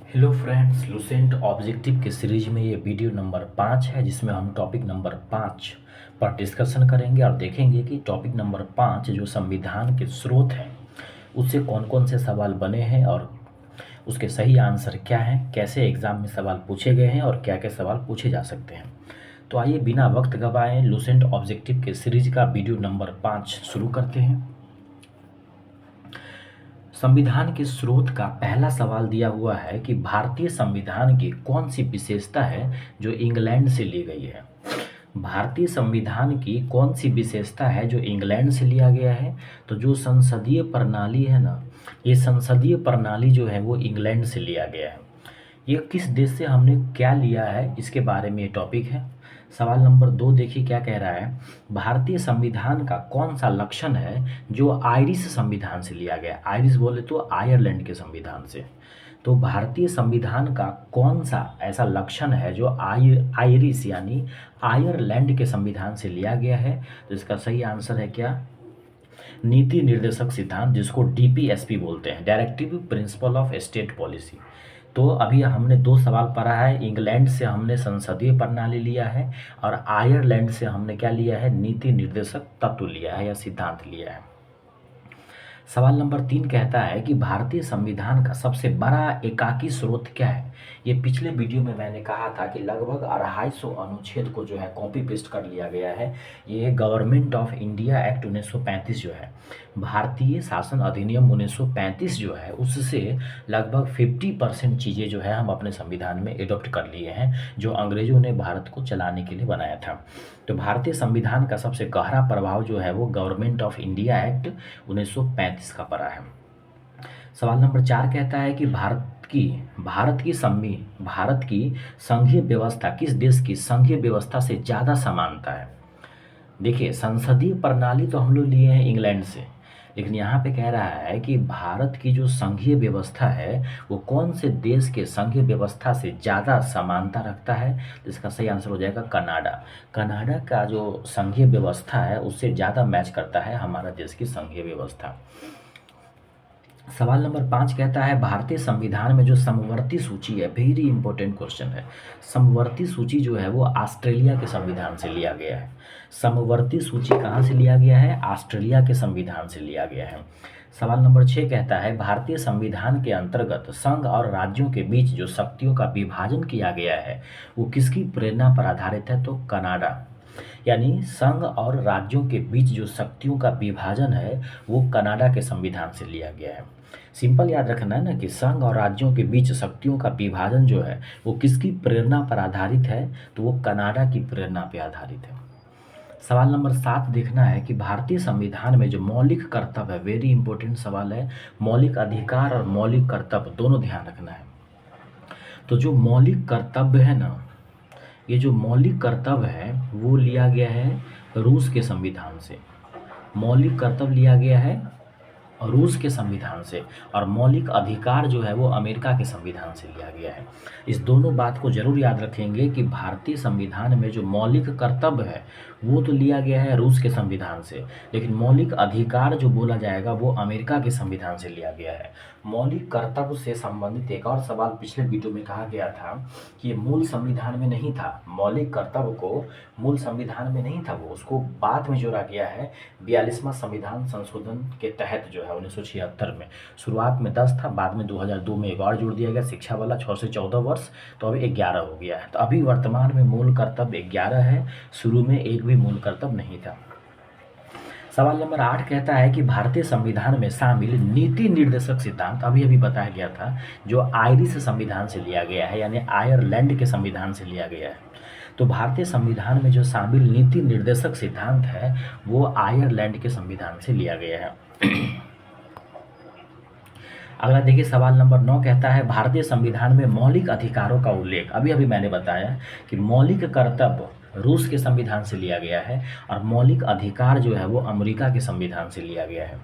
Hello friends, Lucent objective के series में ये वीडियो नंबर 5 है, जिसमें हम टॉपिक नंबर 5 पर डिस्कशन करेंगे और देखेंगे कि टॉपिक नंबर 5 जो संविधान के स्रोत हैं उससे कौन कौन से सवाल बने हैं और उसके सही आंसर क्या हैं, कैसे एग्ज़ाम में सवाल पूछे गए हैं और क्या क्या सवाल पूछे जा सकते हैं। तो आइए बिना वक्त गवाए लुसेंट ऑब्जेक्टिव के सीरीज का वीडियो नंबर 5 शुरू करते हैं। संविधान के स्रोत का पहला सवाल दिया हुआ है कि भारतीय संविधान की कौन सी विशेषता है जो इंग्लैंड से ली गई है। भारतीय संविधान की कौन सी विशेषता है जो इंग्लैंड से लिया गया है। तो जो संसदीय प्रणाली है ना, ये संसदीय प्रणाली जो है वो इंग्लैंड से लिया गया है। ये किस देश से हमने क्या लिया है, इसके बारे में ये टॉपिक है। सवाल नंबर 2 देखिए क्या कह रहा है। भारतीय संविधान का कौन सा लक्षण है जो आयरिश संविधान से लिया गया। आयरिश बोले तो आयरलैंड के संविधान से। तो भारतीय संविधान का कौन सा ऐसा लक्षण है जो आयरिश यानी आयरलैंड के संविधान से लिया गया है। तो इसका सही आंसर है क्या, नीति निर्देशक सिद्धांत, जिसको डीपीएसपी बोलते हैं, directive principle of state policy. तो अभी हमने 2 सवाल पढ़ा है। इंग्लैंड से हमने संसदीय प्रणाली लिया है और आयरलैंड से हमने क्या लिया है, नीति निर्देशक तत्व लिया है या सिद्धांत लिया है। सवाल नंबर 3 कहता है कि भारतीय संविधान का सबसे बड़ा एकाकी स्रोत क्या है। ये पिछले वीडियो में मैंने कहा था कि लगभग 250 अनुच्छेद को जो है कॉपी पेस्ट कर लिया गया है। ये गवर्नमेंट ऑफ इंडिया एक्ट 1935 जो है, भारतीय शासन अधिनियम 1935 जो है, उससे लगभग 50% चीज़ें जो है हम अपने संविधान में एडॉप्ट कर लिए हैं, जो अंग्रेजों ने भारत को चलाने के लिए बनाया था। तो भारतीय संविधान का सबसे गहरा प्रभाव जो है वो गवर्नमेंट ऑफ इंडिया एक्ट 1935 का पड़ा है। सवाल नंबर 4 कहता है कि भारत की संघीय व्यवस्था किस देश की संघीय व्यवस्था से ज़्यादा समानता है। देखिए, संसदीय प्रणाली तो हम लोग लिए हैं इंग्लैंड से, लेकिन यहाँ पे कह रहा है कि भारत की जो संघीय व्यवस्था है वो कौन से देश के संघीय व्यवस्था से ज़्यादा समानता रखता है। तो इसका सही आंसर हो जाएगा कनाडा। कनाडा का जो संघीय व्यवस्था है उससे ज़्यादा मैच करता है हमारा देश की संघीय व्यवस्था। सवाल नंबर 5 कहता है भारतीय संविधान में जो समवर्ती सूची है, वेरी इंपॉर्टेंट क्वेश्चन है। समवर्ती सूची जो है वो ऑस्ट्रेलिया के संविधान से लिया गया है। समवर्ती सूची कहाँ से लिया गया है, ऑस्ट्रेलिया के संविधान से लिया गया है। सवाल नंबर 6 कहता है भारतीय संविधान के अंतर्गत संघ और राज्यों के बीच जो शक्तियों का विभाजन किया गया है वो किसकी प्रेरणा पर आधारित है। तो कनाडा, यानी संघ और राज्यों के बीच जो शक्तियों का विभाजन है वो कनाडा के संविधान से लिया गया है। सिंपल याद रखना है ना कि संघ और राज्यों के बीच शक्तियों का विभाजन जो है वो किसकी प्रेरणा पर आधारित है। तो वो कनाडा की प्रेरणा पर आधारित है। सवाल नंबर 7 देखना है कि भारतीय संविधान में जो मौलिक कर्तव्य है, वेरी इंपॉर्टेंट सवाल है। मौलिक अधिकार और मौलिक कर्तव्य दोनों ध्यान रखना है। तो जो मौलिक कर्तव्य है ना, ये जो मौलिक कर्तव्य है वो लिया गया है रूस के संविधान से। मौलिक कर्तव्य लिया गया है रूस के संविधान से, और मौलिक अधिकार जो है वो अमेरिका के संविधान से लिया गया है। इस दोनों बात को जरूर याद रखेंगे कि भारतीय संविधान में जो मौलिक कर्तव्य है वो तो लिया गया है रूस के संविधान से, लेकिन मौलिक अधिकार जो बोला जाएगा वो अमेरिका के संविधान से लिया गया है। मौलिक कर्तव्य से संबंधित एक और सवाल पिछले वीडियो में कहा गया था कि ये मूल संविधान में नहीं था। मौलिक कर्तव्य को मूल संविधान में नहीं था, वो उसको बाद में जोड़ा गया है 42वां संविधान संशोधन के तहत जो है 1976 में। शुरुआत में 10 था, बाद में 2002 में एक और जोड़ दिया गया शिक्षा वाला, 6 से 14 वर्ष, तो अभी 11 हो गया है। तो अभी वर्तमान में मूल कर्तव्य 11 है, शुरू में एक भी मूल कर्तव्य नहीं था। सवाल नंबर 8 कहता है कि भारतीय संविधान में शामिल नीति निर्देशक सिद्धांत, अभी अभी बताया गया था, जो आयरिश संविधान से लिया गया है यानी आयरलैंड के संविधान से लिया गया है। तो भारतीय संविधान में जो शामिल नीति निर्देशक सिद्धांत है वो आयरलैंड के संविधान से लिया गया है। अगला देखिए, सवाल नंबर 9 कहता है भारतीय संविधान में मौलिक अधिकारों का उल्लेख, अभी अभी मैंने बताया कि मौलिक कर्तव्य रूस के संविधान से लिया गया है और मौलिक अधिकार जो है वो अमेरिका के संविधान से लिया गया है।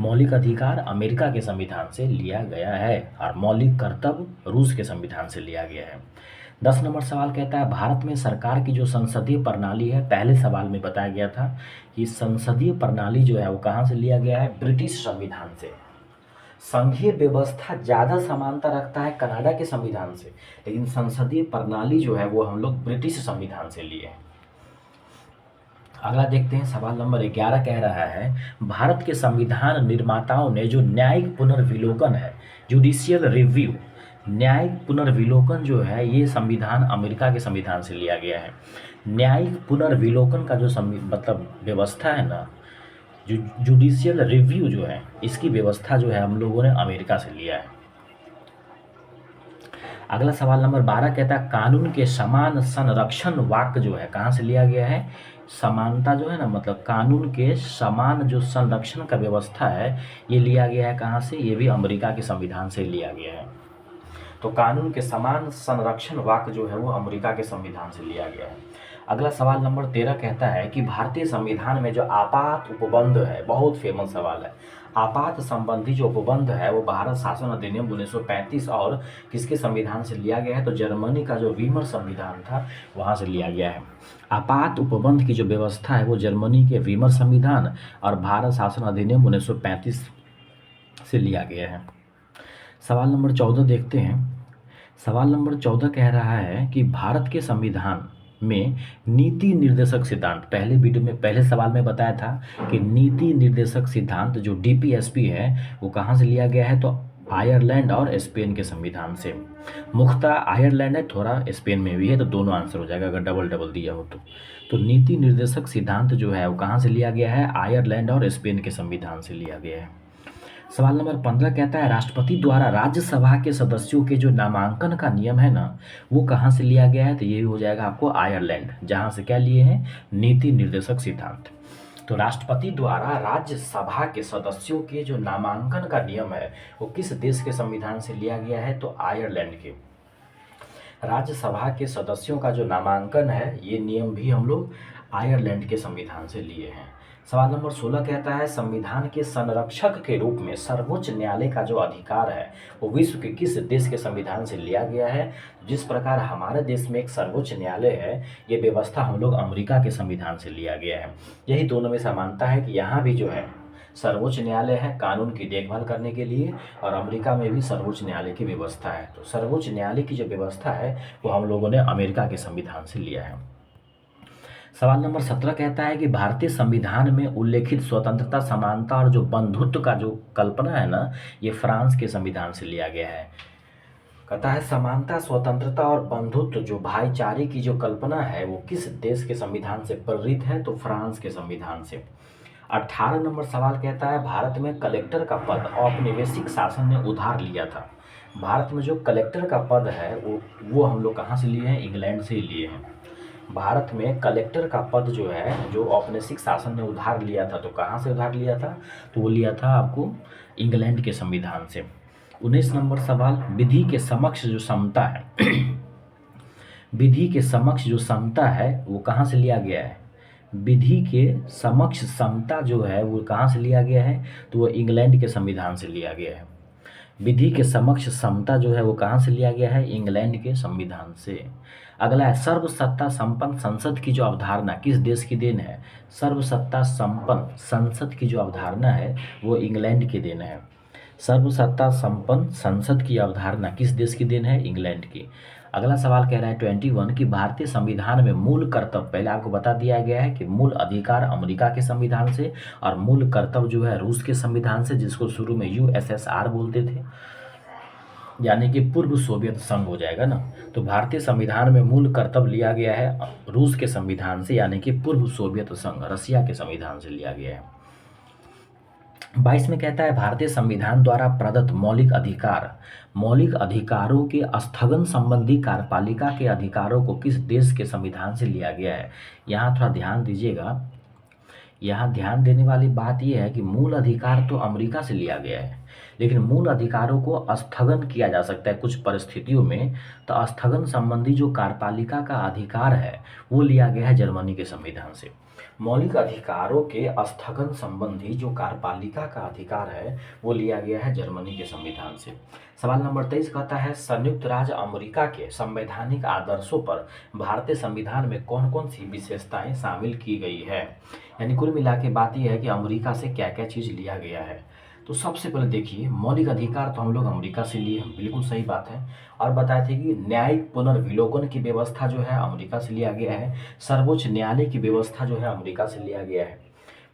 मौलिक अधिकार अमेरिका के संविधान से लिया गया है और मौलिक कर्तव्य रूस के संविधान से लिया गया है। 10 नंबर सवाल कहता है भारत में सरकार की जो संसदीय प्रणाली है, पहले सवाल में बताया गया था कि संसदीय प्रणाली जो है वो कहाँ से लिया गया है, ब्रिटिश संविधान से। संघीय व्यवस्था ज़्यादा समानता रखता है कनाडा के संविधान से, लेकिन संसदीय प्रणाली जो है वो हम लोग ब्रिटिश संविधान से लिए हैं। अगला देखते हैं, सवाल नंबर 11 कह रहा है, भारत के संविधान निर्माताओं ने जो न्यायिक पुनर्विलोकन है, जुडिशियल रिव्यू, न्यायिक पुनर्विलोकन जो है ये संविधान अमेरिका के संविधान से लिया गया है। न्यायिक पुनर्विलोकन का जो मतलब व्यवस्था है ना, जुडिशियल रिव्यू जो है, इसकी व्यवस्था जो है हम लोगों ने अमेरिका से लिया है। अगला सवाल नंबर 12 कहता है, कानून के समान संरक्षण वाक्य जो है कहाँ से लिया गया है? समानता जो है ना, मतलब कानून के समान जो संरक्षण का व्यवस्था है ये लिया गया है कहाँ से? ये भी अमेरिका के संविधान से लिया गया है। तो कानून के समान संरक्षण वाक्य जो है वो अमेरिका के संविधान से लिया गया है। अगला सवाल नंबर 13 कहता है कि भारतीय संविधान में जो आपात उपबंध है, बहुत फेमस सवाल है, आपात संबंधी जो उपबंध है वो भारत शासन अधिनियम 1935 और किसके संविधान से लिया गया है? तो जर्मनी का जो वीमर संविधान था वहाँ से लिया गया है। आपात उपबंध की जो व्यवस्था है वो जर्मनी के वीमर संविधान और भारत शासन अधिनियम 1935 से लिया गया है। सवाल नंबर 14 देखते हैं। सवाल नंबर 14 कह रहा है कि भारत के संविधान में नीति निर्देशक सिद्धांत, पहले वीडियो में पहले सवाल में बताया था कि नीति निर्देशक सिद्धांत जो डीपीएसपी है वो कहाँ से लिया गया है? तो आयरलैंड और स्पेन के संविधान से। मुख्यतः आयरलैंड है, थोड़ा स्पेन में भी है, तो दोनों आंसर हो जाएगा अगर डबल डबल दिया हो तो नीति निर्देशक सिद्धांत जो है वो कहाँ से लिया गया है? आयरलैंड और स्पेन के संविधान से लिया गया है। सवाल नंबर 15 कहता है, राष्ट्रपति द्वारा राज्यसभा के सदस्यों के जो नामांकन का नियम है ना वो कहाँ से लिया गया है? तो ये भी हो जाएगा आपको आयरलैंड, जहाँ से क्या लिए हैं? नीति निर्देशक सिद्धांत। तो राष्ट्रपति द्वारा राज्यसभा के सदस्यों के जो नामांकन का नियम है वो किस देश के संविधान से लिया गया है? तो आयरलैंड के। राज्यसभा के सदस्यों का जो नामांकन है ये नियम भी हम लोग आयरलैंड के संविधान से लिए हैं। सवाल नंबर 16 कहता है, संविधान के संरक्षक के रूप में सर्वोच्च न्यायालय का जो अधिकार है वो विश्व के किस देश के संविधान से लिया गया है? जिस प्रकार हमारे देश में एक सर्वोच्च न्यायालय है, ये व्यवस्था हम लोग अमेरिका के संविधान से लिया गया है। यही दोनों में समानता है कि यहाँ भी जो है सर्वोच्च न्यायालय है कानून की देखभाल करने के लिए, और अमेरिका में भी सर्वोच्च न्यायालय की व्यवस्था है। तो सर्वोच्च न्यायालय की जो व्यवस्था है वो हम लोगों ने अमेरिका के संविधान से लिया है। सवाल नंबर 17 कहता है कि भारतीय संविधान में उल्लेखित स्वतंत्रता, समानता और जो बंधुत्व का जो कल्पना है ना ये फ्रांस के संविधान से लिया गया है। कहता है समानता, स्वतंत्रता और बंधुत्व जो भाईचारे की जो कल्पना है वो किस देश के संविधान से प्रेरित है? तो फ्रांस के संविधान से। 18 नंबर सवाल कहता है, भारत में कलेक्टर का पद औपनिवेशिक शासन ने उधार लिया था। भारत में जो कलेक्टर का पद है वो हम लोग कहाँ से लिए हैं? इंग्लैंड से ही लिए हैं। भारत में कलेक्टर का पद जो है जो औपनिवेशिक शासन ने उधार लिया था, तो कहाँ से उधार लिया था? तो वो लिया था आपको इंग्लैंड के संविधान से। 19 नंबर सवाल, विधि के समक्ष जो समता है विधि के समक्ष जो समता है वो कहाँ से लिया गया है? विधि के समक्ष समता जो है वो कहाँ से लिया गया है? तो वो इंग्लैंड के संविधान से लिया गया है। विधि के समक्ष समता जो है वो कहाँ से लिया गया है? इंग्लैंड के संविधान से। अगला है, सर्वसत्ता संपन्न संसद की जो अवधारणा किस देश की देन है? सर्वसत्ता संपन्न संसद की जो अवधारणा है वो इंग्लैंड की देन है। सर्वसत्ता संपन्न संसद की अवधारणा किस देश की देन है? इंग्लैंड की। अगला सवाल कह रहा है 21 कि भारतीय संविधान में मूल कर्तव्य, पहले आपको बता दिया गया है कि मूल अधिकार अमेरिका के संविधान से और मूल कर्तव्य जो है रूस के संविधान से, जिसको शुरू में यूएसएसआर बोलते थे, यानी कि पूर्व सोवियत संघ हो जाएगा ना। तो भारतीय संविधान में मूल कर्तव्य लिया गया है रूस के संविधान से, यानी कि पूर्व सोवियत संघ रसिया के संविधान से लिया गया है। 22 में कहता है, भारतीय संविधान द्वारा प्रदत्त मौलिक अधिकारों के स्थगन संबंधी कार्यपालिका के अधिकारों को किस देश के संविधान से लिया गया है? यहाँ थोड़ा ध्यान दीजिएगा। यहाँ ध्यान देने वाली बात यह है कि मूल अधिकार तो अमेरिका से लिया गया है, लेकिन मूल अधिकारों को स्थगन किया जा सकता है कुछ परिस्थितियों में। तो स्थगन संबंधी जो कार्यपालिका का अधिकार है वो लिया गया है जर्मनी के संविधान से। मौलिक अधिकारों के स्थगन संबंधी जो कार्यपालिका का अधिकार है वो लिया गया है जर्मनी के संविधान से। सवाल नंबर 23 कहता है, संयुक्त राज्य अमेरिका के संवैधानिक आदर्शों पर भारतीय संविधान में कौन कौन सी विशेषताएं शामिल की गई है? यानी कुल मिला के बात यह है कि अमेरिका से क्या क्या चीज़ लिया गया है। तो सबसे पहले देखिए, मौलिक अधिकार तो हम लोग अमेरिका से लिए हैं, बिल्कुल सही बात है। और बताए थे कि न्यायिक पुनर्विलोकन की व्यवस्था जो है अमेरिका से लिया गया है। सर्वोच्च न्यायालय की व्यवस्था जो है अमेरिका से लिया गया है।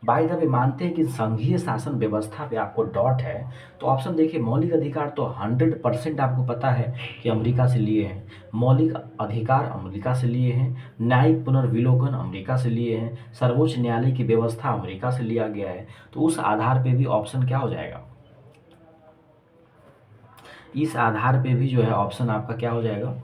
बाय द वे, मानते हैं कि संघीय शासन व्यवस्था पे आपको डॉट है, तो ऑप्शन देखिए, मौलिक अधिकार तो 100% आपको पता है कि अमेरिका से लिए हैं। मौलिक अधिकार अमेरिका से लिए हैं, न्यायिक पुनर्विलोकन अमेरिका से लिए हैं, सर्वोच्च न्यायालय की व्यवस्था अमेरिका से लिया गया है। तो उस आधार पे भी ऑप्शन क्या हो जाएगा, इस आधार पे भी जो है ऑप्शन आपका क्या हो जाएगा,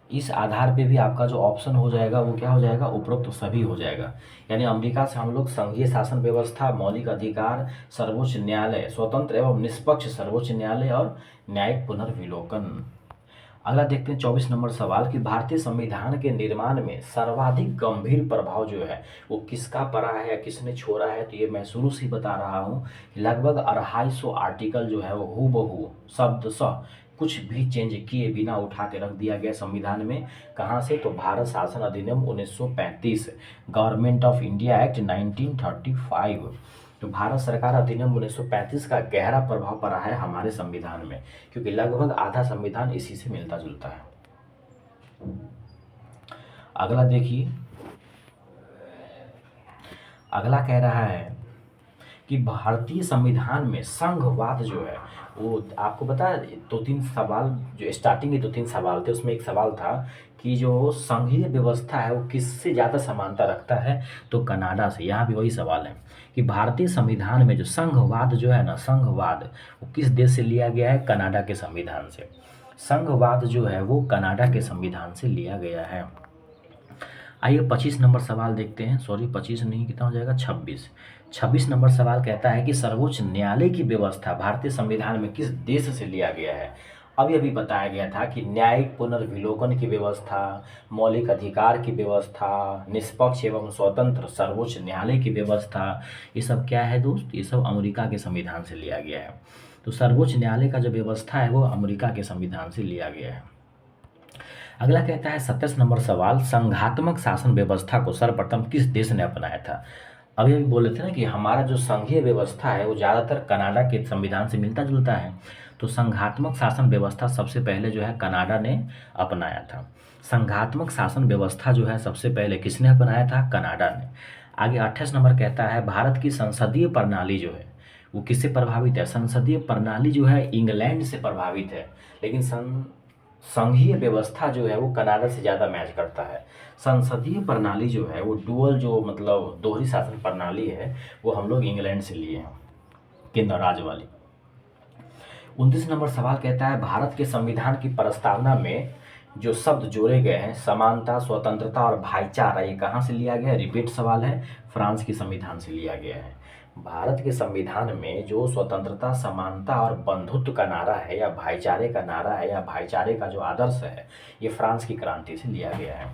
इस आधार पे भी आपका जो ऑप्शन हो जाएगा वो क्या हो जाएगा, उपरोक्त तो सभी हो जाएगा। यानी अमेरिका से हम लोग संघीय शासन व्यवस्था, मौलिक अधिकार, सर्वोच्च न्यायालय, स्वतंत्र एवं निष्पक्ष सर्वोच्च न्यायालय और न्यायिक पुनर्विलोकन। अगला देखते हैं 24 नंबर सवाल कि भारतीय संविधान के निर्माण में सर्वाधिक गंभीर प्रभाव जो है वो किसका पड़ा है या किसने छोड़ा है। तो ये मैं शुरू से ही बता रहा हूँ, लगभग 250 आर्टिकल जो है वो हूबहू शब्द स कुछ भी चेंज किए बिना उठा के रख दिया गया संविधान में। कहाँ से, तो भारत शासन अधिनियम 1935, गवर्नमेंट ऑफ इंडिया एक्ट 1935। तो भारत सरकार अधिनियम 1935 का गहरा प्रभाव पड़ा है हमारे संविधान में, क्योंकि लगभग आधा संविधान इसी से मिलता जुलता है। अगला देखिए, अगला कह रहा है कि भारतीय संविधान में संघवाद जो है वो आपको पता है, दो तीन सवाल जो स्टार्टिंग के दो तीन सवाल थे उसमें एक सवाल था कि जो संघीय व्यवस्था है वो किससे ज़्यादा समानता रखता है, तो कनाडा से। यहाँ भी वही सवाल है कि भारतीय संविधान में जो संघवाद जो है ना, संघवाद वो किस देश से लिया गया है, कनाडा के संविधान से। संघवाद जो है वो कनाडा के संविधान से लिया गया है। आइए 25 नंबर सवाल देखते हैं, सॉरी 25 नहीं, कितना हो जाएगा, 26। 26 नंबर सवाल कहता है कि सर्वोच्च न्यायालय की व्यवस्था भारतीय संविधान में किस देश से लिया गया है। अभी अभी बताया गया था कि न्यायिक पुनर्विलोकन की व्यवस्था, मौलिक अधिकार की व्यवस्था, निष्पक्ष एवं स्वतंत्र सर्वोच्च न्यायालय की व्यवस्था, ये सब क्या है दोस्त, ये सब अमेरिका के संविधान से लिया गया है। तो सर्वोच्च न्यायालय का जो व्यवस्था है वो अमेरिका के संविधान से लिया गया है। अगला कहता है 27 नंबर सवाल, संघात्मक शासन व्यवस्था को सर्वप्रथम किस देश ने अपनाया था। अभी अभी बोले थे ना कि हमारा जो संघीय व्यवस्था है वो ज़्यादातर कनाडा के संविधान से मिलता जुलता है। तो संघात्मक शासन व्यवस्था सबसे पहले जो है कनाडा ने अपनाया था। संघात्मक शासन व्यवस्था जो है सबसे पहले किसने अपनाया था, कनाडा ने। आगे 28 नंबर कहता है भारत की संसदीय प्रणाली जो है वो किससे प्रभावित है। संसदीय प्रणाली जो है इंग्लैंड से प्रभावित है, लेकिन संघीय व्यवस्था जो है वो कनाडा से ज़्यादा मैच करता है। संसदीय प्रणाली जो है वो डुअल जो मतलब दोहरी शासन प्रणाली है वो हम लोग इंग्लैंड से लिए हैं, केंद्र राज वाली। 29 नंबर सवाल कहता है भारत के संविधान की प्रस्तावना में जो शब्द जोड़े गए हैं, समानता, स्वतंत्रता और भाईचारा, ये कहाँ से लिया गया है, रिपीट सवाल है, फ्रांस के संविधान से लिया गया है। भारत के संविधान में जो स्वतंत्रता, समानता और बंधुत्व का नारा है या भाईचारे का नारा है या भाईचारे का जो आदर्श है, ये फ्रांस की क्रांति से लिया गया है।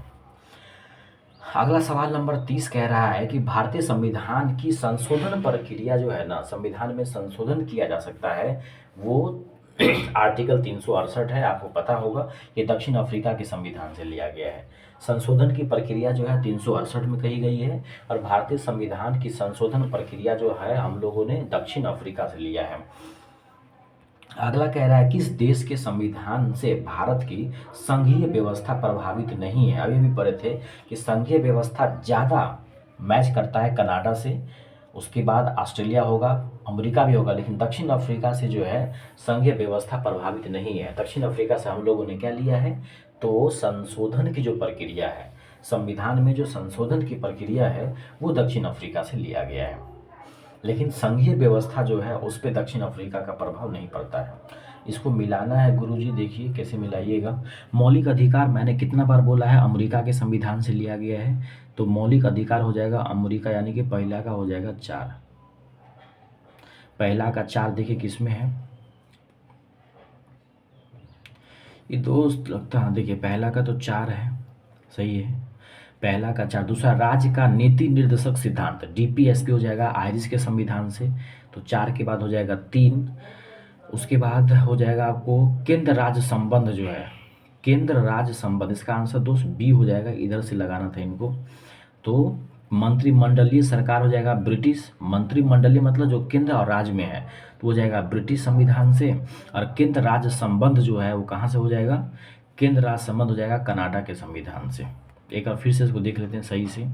अगला सवाल नंबर 30 कह रहा है कि भारतीय संविधान की संशोधन प्रक्रिया जो है ना, संविधान में संशोधन किया जा सकता है वो आर्टिकल 368 है, आपको पता होगा। ये दक्षिण अफ्रीका के संविधान से लिया गया है। संशोधन की प्रक्रिया जो है 368 में कही गई है, और भारतीय संविधान की संशोधन प्रक्रिया जो है हम लोगों ने दक्षिण अफ्रीका से लिया है। अगला कह रहा है किस देश के संविधान से भारत की संघीय व्यवस्था प्रभावित नहीं है। अभी भी पढ़े थे कि संघीय व्यवस्था ज़्यादा मैच करता है कनाडा से, उसके बाद ऑस्ट्रेलिया होगा, अमेरिका भी होगा, लेकिन दक्षिण अफ्रीका से जो है संघीय व्यवस्था प्रभावित नहीं है। दक्षिण अफ्रीका से हम लोगों ने क्या लिया है, तो संशोधन की जो प्रक्रिया है, संविधान में जो संशोधन की प्रक्रिया है वो दक्षिण अफ्रीका से लिया गया है, लेकिन संघीय व्यवस्था जो है उस पर दक्षिण अफ्रीका का प्रभाव नहीं पड़ता है। इसको मिलाना है गुरुजी, देखिए कैसे मिलाइएगा। मौलिक अधिकार मैंने कितना बार बोला है, अमेरिका के संविधान से लिया गया है, तो मौलिक अधिकार हो जाएगा अमेरिका, यानी कि पहला का हो जाएगा 4। पहला का 4 देखिए किस में है, ये दोस्त लगता है, देखिए पहला का तो 4 है, सही है, पहला का 4। दूसरा राज्य का नीति निर्देशक सिद्धांत, डीपीएसपी हो जाएगा आयरिश के संविधान से, तो 4 के बाद हो जाएगा 3। उसके बाद हो जाएगा आपको केंद्र राज्य संबंध जो है, केंद्र राज्य संबंध, इसका आंसर दोस्त बी हो जाएगा, इधर से लगाना था इनको। तो मंत्रिमंडलीय सरकार हो जाएगा ब्रिटिश, मंत्रिमंडलीय मतलब जो केंद्र और राज्य में है तो हो जाएगा ब्रिटिश संविधान से। और केंद्र राज्य संबंध जो है वो कहाँ से हो जाएगा, केंद्र राज्य संबंध हो जाएगा कनाडा के संविधान से। एक बार फिर से इसको देख लेते हैं सही से।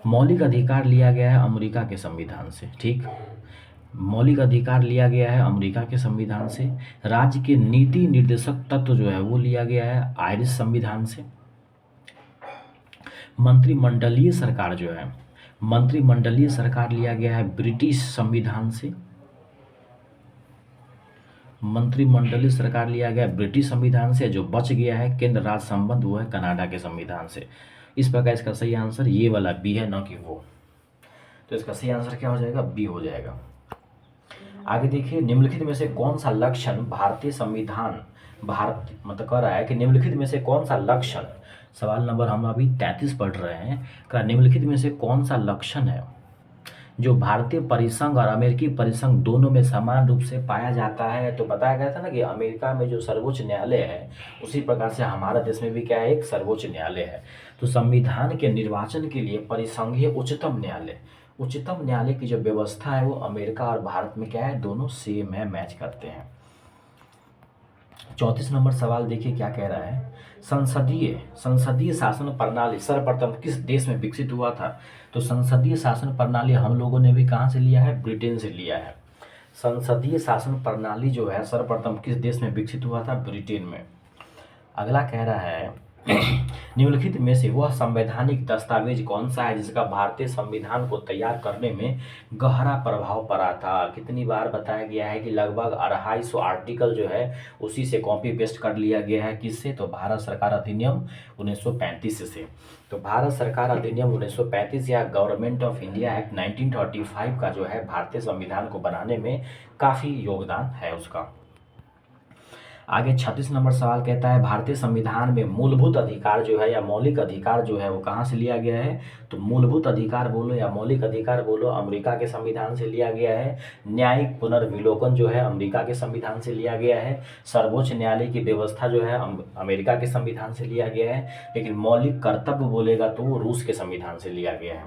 मौलिक अधिकार लिया गया है अमेरिका के संविधान से, ठीक, मौलिक अधिकार लिया गया है अमेरिका के संविधान से। राज्य के नीति निर्देशक तत्व जो है वो लिया गया है आयरिश संविधान से। मंत्रिमंडलीय सरकार जो है, मंत्रिमंडलीय सरकार लिया गया है ब्रिटिश संविधान से। मंत्रिमंडलीय सरकार लिया गया ब्रिटिश संविधान से। जो बच गया है केंद्र राज्य संबंध वो है कनाडा के संविधान से। इस प्रकार इसका सही आंसर ये वाला बी है, न कि वो। तो इसका सही आंसर क्या हो जाएगा, बी हो जाएगा। आगे देखिए, निम्नलिखित में से कौन सा लक्षण भारतीय संविधान, भारत मतलब कह रहा है कि निम्नलिखित में से कौन सा लक्षण, सवाल नंबर हम अभी 33 पढ़ रहे हैं, का निम्नलिखित में से कौन सा लक्षण है जो भारतीय परिसंघ और अमेरिकी परिसंघ दोनों में समान रूप से पाया जाता है। तो बताया गया था ना कि अमेरिका में जो सर्वोच्च न्यायालय है उसी प्रकार से हमारे देश में भी क्या है, एक सर्वोच्च न्यायालय है। तो संविधान के निर्वाचन के लिए परिसंघीय उच्चतम न्यायालय, उच्चतम न्यायालय की जो व्यवस्था है वो अमेरिका और भारत में क्या है, दोनों सेम है, मैच करते हैं। 34 नंबर सवाल देखिए क्या कह रहा है, संसदीय शासन प्रणाली सर्वप्रथम किस देश में विकसित हुआ था। तो संसदीय शासन प्रणाली हम लोगों ने भी कहाँ से लिया है, ब्रिटेन से लिया है। संसदीय शासन प्रणाली जो है सर्वप्रथम किस देश में विकसित हुआ था, ब्रिटेन में। अगला कह रहा है निम्नलिखित में से वह संवैधानिक दस्तावेज कौन सा है जिसका भारतीय संविधान को तैयार करने में गहरा प्रभाव पड़ा था। कितनी बार बताया गया है कि लगभग 250 आर्टिकल जो है उसी से कॉपी पेस्ट कर लिया गया है, किससे, तो भारत सरकार अधिनियम 1935 से। तो भारत सरकार अधिनियम 1935 या गवर्नमेंट ऑफ इंडिया एक्ट 1935 का जो है भारतीय संविधान को बनाने में काफ़ी योगदान है उसका। आगे 36 नंबर सवाल कहता है भारतीय संविधान में मूलभूत अधिकार जो है या मौलिक अधिकार जो है वो कहाँ से लिया गया है। तो मूलभूत अधिकार बोलो या मौलिक अधिकार बोलो, अमेरिका के संविधान से लिया गया है। न्यायिक पुनर्विलोकन जो है अमेरिका के संविधान से लिया गया है। सर्वोच्च न्यायालय की व्यवस्था जो है अमेरिका के संविधान से लिया गया है। लेकिन मौलिक कर्तव्य बोलेगा तो वो रूस के संविधान से लिया गया है।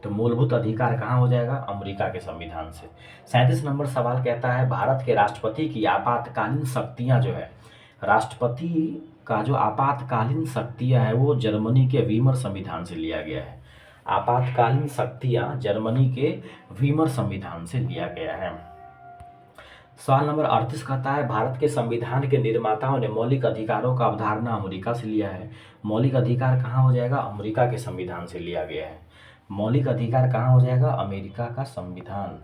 तो मूलभूत अधिकार कहाँ हो जाएगा, अमेरिका के संविधान से। 37 नंबर सवाल कहता है भारत के राष्ट्रपति की आपातकालीन शक्तियाँ जो है, राष्ट्रपति का जो आपातकालीन शक्तियाँ है वो जर्मनी के वीमर संविधान से लिया गया है। आपातकालीन शक्तियाँ जर्मनी के वीमर संविधान से लिया गया है। सवाल नंबर 38 कहता है भारत के संविधान के निर्माताओं ने मौलिक अधिकारों का अवधारणा अमेरिका से लिया है। मौलिक अधिकार कहाँ हो जाएगा, अमेरिका के संविधान से लिया गया है। मौलिक अधिकार कहाँ हो जाएगा, अमेरिका का संविधान।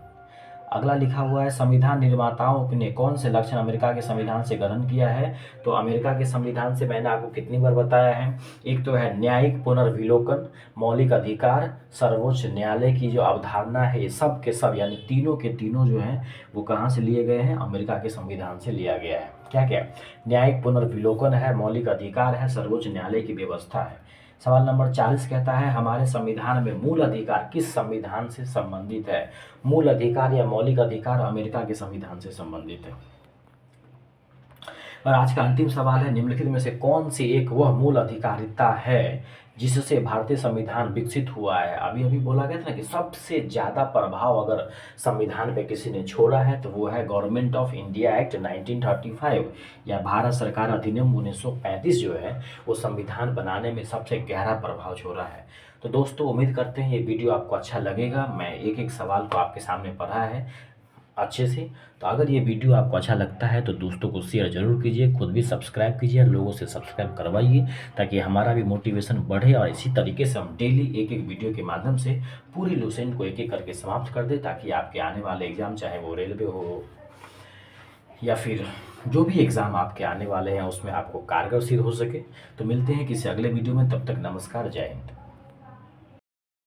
अगला लिखा हुआ है संविधान निर्माताओं ने कौन से लक्षण अमेरिका के संविधान से ग्रहण किया है। तो अमेरिका के संविधान से मैंने आपको कितनी बार बताया है, एक तो है न्यायिक पुनर्विलोकन, मौलिक अधिकार, सर्वोच्च न्यायालय की जो अवधारणा है, ये सब के सब यानी तीनों के तीनों जो हैं वो कहाँ से लिए गए हैं, अमेरिका के संविधान से लिया गया है। क्या क्या, न्यायिक पुनर्विलोकन है, मौलिक अधिकार है, सर्वोच्च न्यायालय की व्यवस्था है। सवाल नंबर 40 कहता है हमारे संविधान में मूल अधिकार किस संविधान से संबंधित है। मूल अधिकार या मौलिक अधिकार अमेरिका के संविधान से संबंधित है। और आज का अंतिम सवाल है निम्नलिखित में से कौन सी एक वह मूल अधिकारिता है जिससे भारतीय संविधान विकसित हुआ है। अभी अभी बोला गया था ना कि सबसे ज़्यादा प्रभाव अगर संविधान पे किसी ने छोड़ा है तो वो है गवर्नमेंट ऑफ इंडिया एक्ट 1935 या भारत सरकार अधिनियम 1935 जो है वो संविधान बनाने में सबसे गहरा प्रभाव छोड़ा है। तो दोस्तों उम्मीद करते हैं ये वीडियो आपको अच्छा लगेगा। मैं एक एक सवाल को आपके सामने पढ़ा है अच्छे से। तो अगर ये वीडियो आपको अच्छा लगता है तो दोस्तों को शेयर जरूर कीजिए, खुद भी सब्सक्राइब कीजिए, लोगों से सब्सक्राइब करवाइए ताकि हमारा भी मोटिवेशन बढ़े और इसी तरीके से हम डेली एक एक वीडियो के माध्यम से पूरी लुसेंट को एक एक करके समाप्त कर दें ताकि आपके आने वाले एग्ज़ाम चाहे वो रेलवे हो या फिर जो भी एग्ज़ाम आपके आने वाले हैं उसमें आपको कारगर सिद्ध हो सके। तो मिलते हैं किसी अगले वीडियो में, तब तक नमस्कार, जय हिंद।